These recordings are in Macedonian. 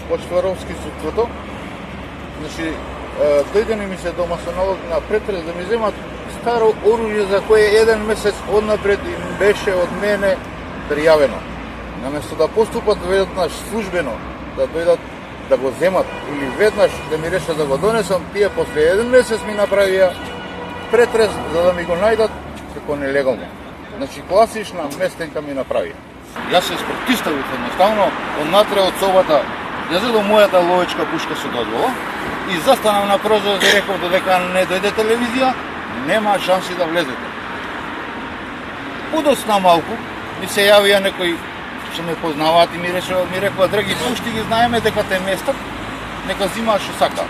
Почтваровски судството. Значи, дојдени ми се дома со налог на претрез да ми земат старо оружје за кое еден месец однапред им беше од мене пријавено. Наместо да поступат веднаш службено, да дојдат да го земат или веднаш да ми решат да го донесам, тие после еден месец ми направија претрез за да ми го најдат како нелегално. Значи класична местенка ми направија. Јас се спротиставив едноставно, однатре од собата ја зедов мојата ловечка пушка со дозвола и застанав на прозор и реков додека не дојде телевизија, нема шанси да влезете. Подоцна малку ми се јавија некои што ме познаваат и ми рекоа драги пушти ги знаеме дека те местат, нека зимаат што сака.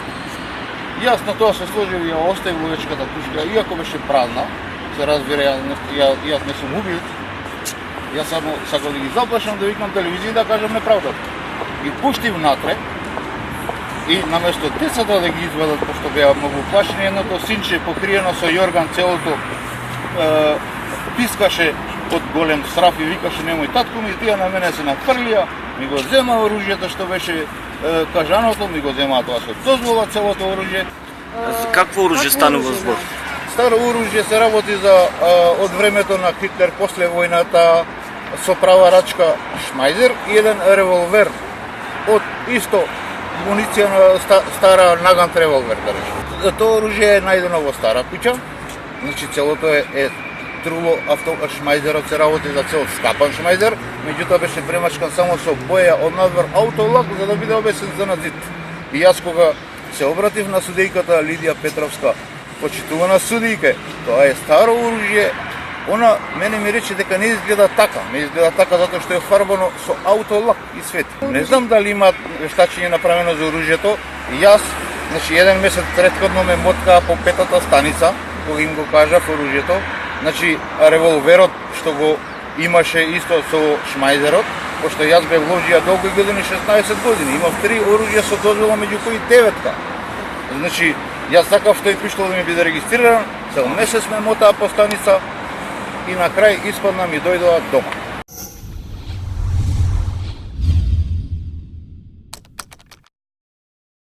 Јас на тоа се сложив и ја оставив ловечката пушка, иако беше празна, се разбира, јас не сум убиец. Јас само сакав да ги заплашам, да викнам телевизија да кажам неправдата. И пуштив натре и наместо децата да ги извадат, пошто беа многу плашени, едното синче покриено со јорган целото пискаше од голем страф и викаше немој татко ми, тие на мене се нафрлија, ми го зема оружјето што беше кажаното, ми го земаа тоа со дозвола целото оружје. За какво оружје станува збор? Старо оружје се работи од времето на Хитлер после војната со права рачка Шмајзер и еден револвер од исто муниција на стара Нагант револвер, да речем. Тоа оружје е најдено во стара куќа, значи целото е труло Шмајзерот се работи за цел скапан Шмајзер, меѓутоа беше премачкан само со боја од надвор аутолак за да биде обесен за назид. И јас кога се обратив на судејката Лидија Петровска, почитувана судијка, тоа е старо оружје, она мене ми рече дека не изгледа така, не изгледа така затоа што е фарбано со аутолак и свети. Не знам дали имаат вештачење направено за оружјето, и јас, значи еден месец претходно ме моткаа по петата станица, кога им го кажав оружјето, значи револверот што го имаше исто со Шмајзерот, пошто јас бев ловџија долги години, 16 години, имав 3 оружја со дозвола, меѓу кои 9-ка. Значи, јас сакав тој пиштол да ми биде регистриран, цел месец ме мотаа по станица и на крај испадна ми дојдоа дома.